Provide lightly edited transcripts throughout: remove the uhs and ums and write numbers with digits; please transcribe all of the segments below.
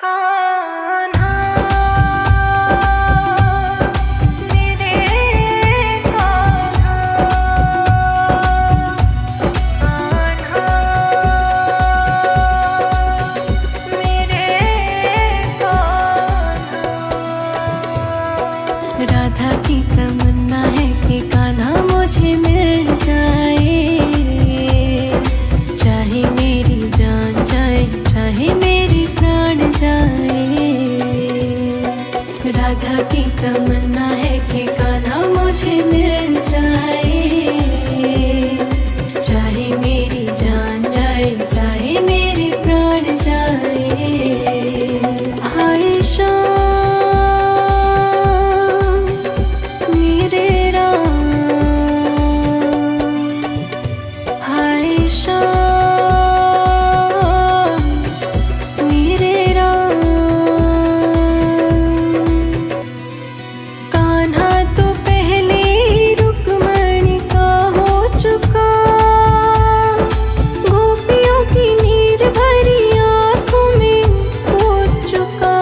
कान्हा मेरे कान्हा कान्हा मेरे कान्हा। राधा की तमन्ना है कि कान्हा मुझे मिल जाए, चाहे मेरी जान जाए चाहे मेरी प्राण जाए। राधा की तमन्ना है कि कान्हा मुझे मिल जाए, चाहे मेरी जान जाए चाहे मेरी प्राण जाए। हाय श्याम मेरे राम, हाय श्याम मेरे राम। कान्हा तो पहले रुक्मणी का हो चुका, गोपियों की नीर भरी आँखों में हो चुका।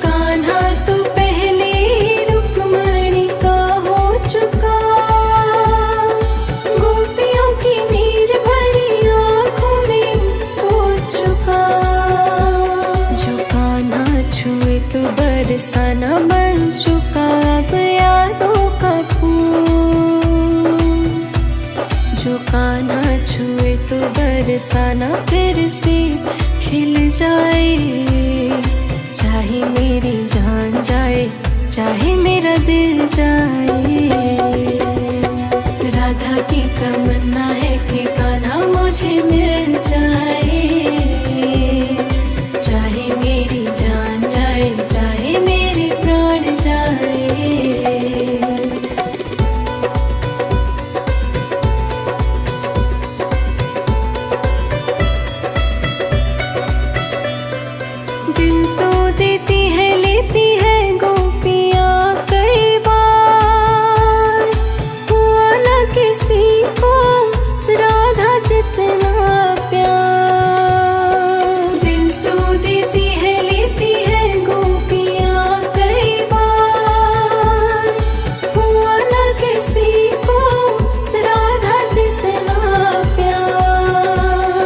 कान्हा तो पहले रुक्मणी का हो चुका, गोपियों की नीर भरी आँखों में हो चुका। जो कान्हा छुए तो बरसाना बन चुका अब यादों का फूल। जो कान्हा छुए तो बरसाना फिर से खिल जाए, चाहे मेरी जान जाए चाहे मेरा दिल जाए। राधा की तमन्ना है कि कान्हा मुझे मिल जाए, चाहे मेरी जान जाए चाहे मेरे प्राण जाए। दिल तो देती है लेती है गोपियाँ कई बार, हुआ ना किसी को राधा जितना प्यार। दिल तो देती है लेती है गोपियाँ कई बार, हुआ ना किसी को राधा जितना प्यार।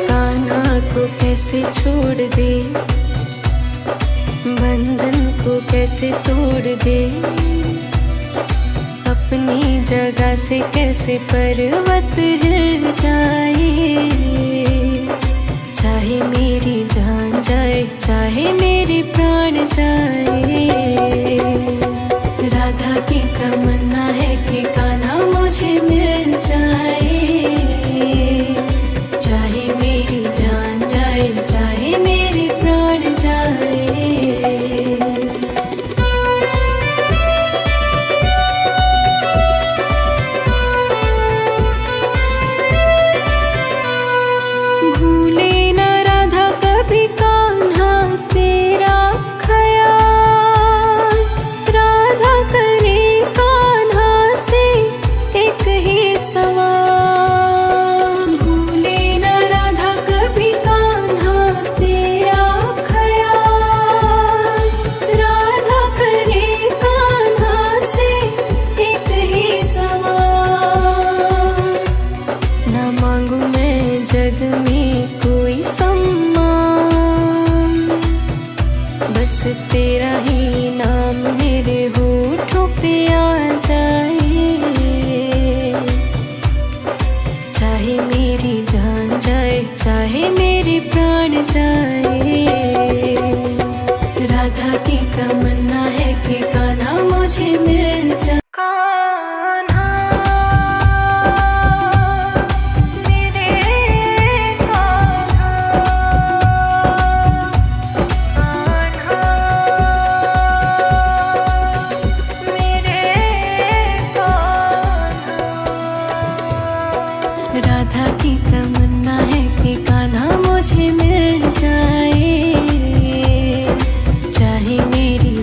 कान्हा को कैसे छोड़ दे, बंधन को कैसे तोड़ दे, अपनी जगह से कैसे पर्वत हिल जाए। चाहे मेरी जान जाए चाहे मेरे प्राण जाए। राधा की तमन्ना है कि कान्हा मुझे मिल जाए, चाहे मेरी जान जाए चाहे मेरे प्राण जाए। भूले न राधा कभी कान्हा तेरा ख्याल, राधा करे कान्हा से एक ही सवाल। भूले न राधा कभी कान्हा तेरा ख्याल, राधा करे कान्हा से एक ही सवाल। न मांगू मैं जग में कोई सम्मान, बस तेरा ही नाम मेरे होठों पे आ जाए। चाहे मेरी जान जाए चाहे मेरे प्राण जाए। राधा की तमन्ना है कि कान्हा मुझे मिल जाए। कान्हा मेरे कान्हा कान्हा मेरे कान्हा। राधा की तमन्ना है कि कान्हा मुझे मिल जाए, चाहे मेरी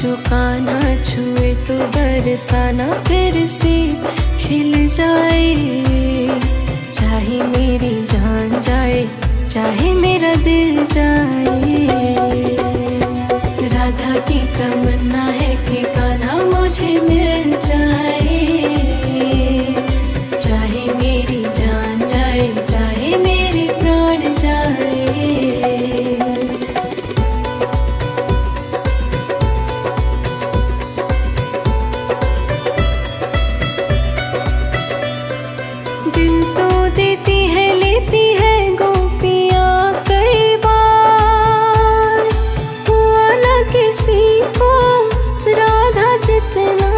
जो कान्हा छुए तो बरसाना फिर से खिल जाए। चाहे मेरी जान जाए, चाहे मेरा दिल जाए। राधा की तमन्ना है कि कान्हा मुझे मिल जाए। चाहे मेरी जान जाए, चाहे मेरे प्राण जाए। दिल तो देती है लेती है गोपियाँ कई बार। हुआ ना किसी को राधा जितना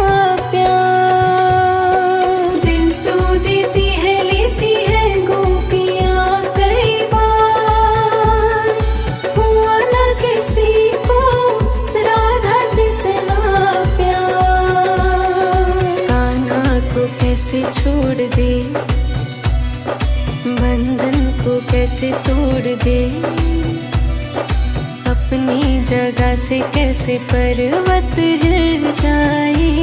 प्यार। दिल तो देती है लेती है गोपियाँ कई बार। हुआ ना किसी को राधा जितना प्यार। कान्हा को कैसे छोड़ दे, बंधन को कैसे तोड़ दे। अपनी जगह से कैसे पर्वत हिल जाए।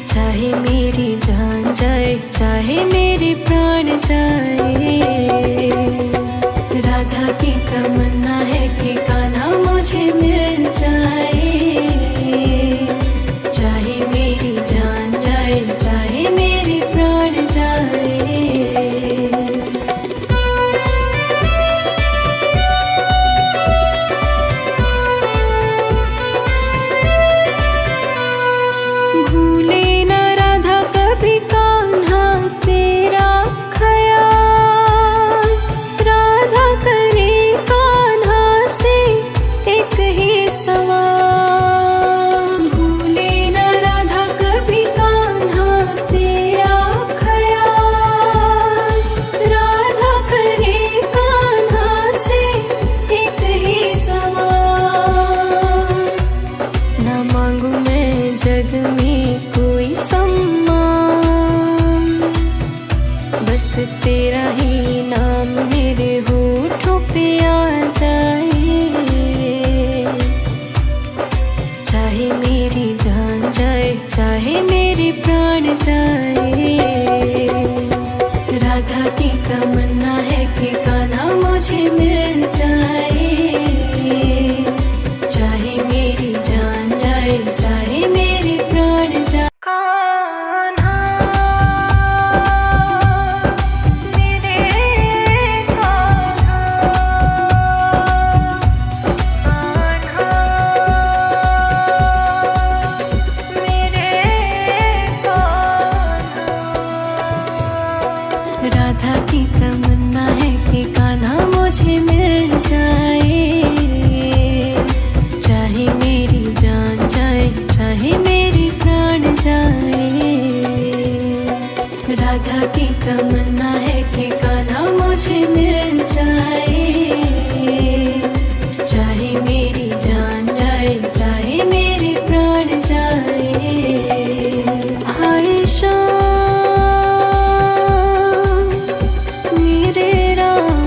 चाहे मेरी जान जाए, चाहे मेरे प्राण जाए। राधा की तमन्ना है कि कान्हा मुझे मिल जाए। चाहे मेरी जान जाए, चाहे मेरे प्राण जाए। जग में कोई सम्मान, बस तेरा ही नाम मेरे होठों पे आ जाए। चाहे मेरी जान जाए, चाहे मेरे प्राण जाए। राधा की तमन्ना है कि कान्हा मुझे मिल जाए। चाहे मेरी जान जाए, चाहे मेरे प्राण जाए। कान्हा मेरे कान्हा, कान्हा मेरे कान्हा। राधा की तमन्ना है कि कान्हा मुझे मिल जाए। चाहे मेरी जान जाए, चाहे मेरे प्राण जाए। राधा की तमन्ना है कि कान्हा मुझे मिल जाए। चाहे मेरी जान जाए, चाहे मेरे प्राण जाए। हाय शाम मेरे राम,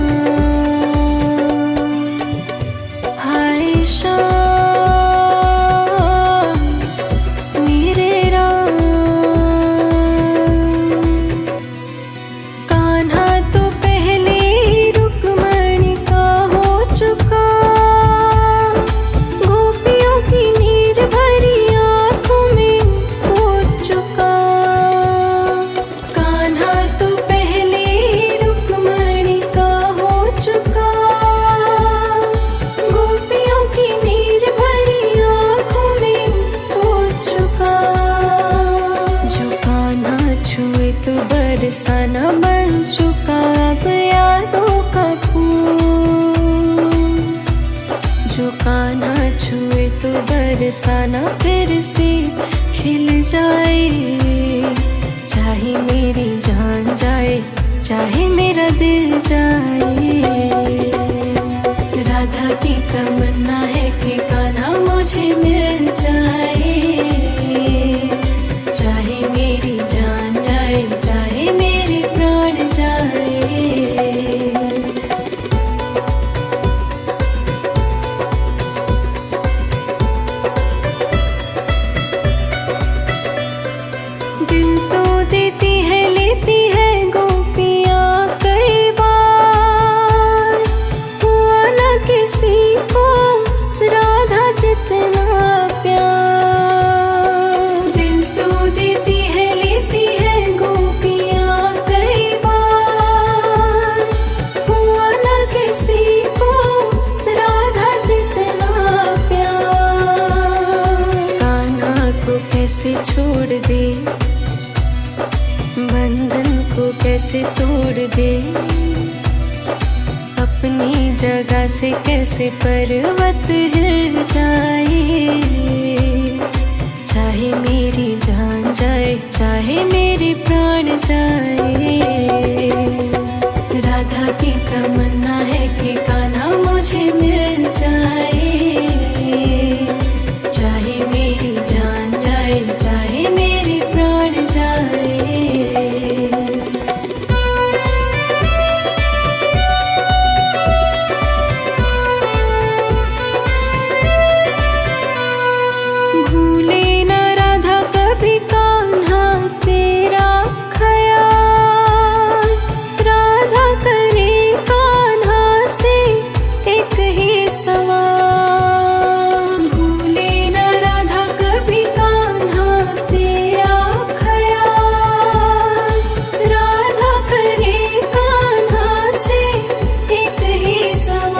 हाय शाम मेरे राम। कान्हा तो पहले ही रुक्मणी का हो चुका। गोपियों की नीर भरी आँखों में हो चुका। कान्हा तो पहले ही रुक्मणी का हो चुका। गोपियों की नीर भरी आँखों में हो चुका। जो कान्हा छुए तो बरसाना बन चुका। अब यादों का फूल। जो कान्हा छुए तो बरसाना फिर से खिल जाए। चाहे मेरी जान जाए, चाहे मेरा दिल जाए। राधा की तमन्ना है कि कान्हा मुझे मिल जाए। चाहे मेरी जान जाए, चाहे मेरे प्राण जाए। कैसे छोड़ दे, बंधन को कैसे तोड़ दे, अपनी जगह से कैसे पर्वत हिल जाए। चाहे मेरी जान जाए, चाहे मेरे प्राण जाए, राधा की तमन्ना है कि कान्हा मुझे मिल जाए। चाहे मेरी जान जाए, चाहे मेरे प्राण जाए। भूले न राधा कभी कान्हा तेरा ख्याल, राधा करे कान्हा से एक ही सवाल। भूले न राधा कभी कान्हा तेरा ख्याल, राधा करे कान्हा से एक ही सवाल।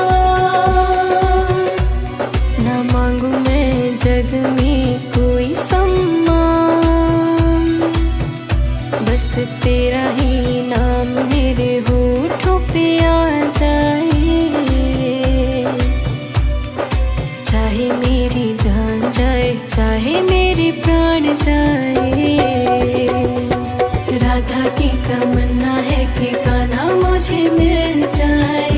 न मांगू मैं जग में कोई सम्मान, बस तेरा ही नाम मेरे होठों पे आ जाए। चाहे मेरी जान जाए, चाहे मेरे प्राण जाए, राधा की तमन्ना है कि कान्हा मुझे मिल जाए।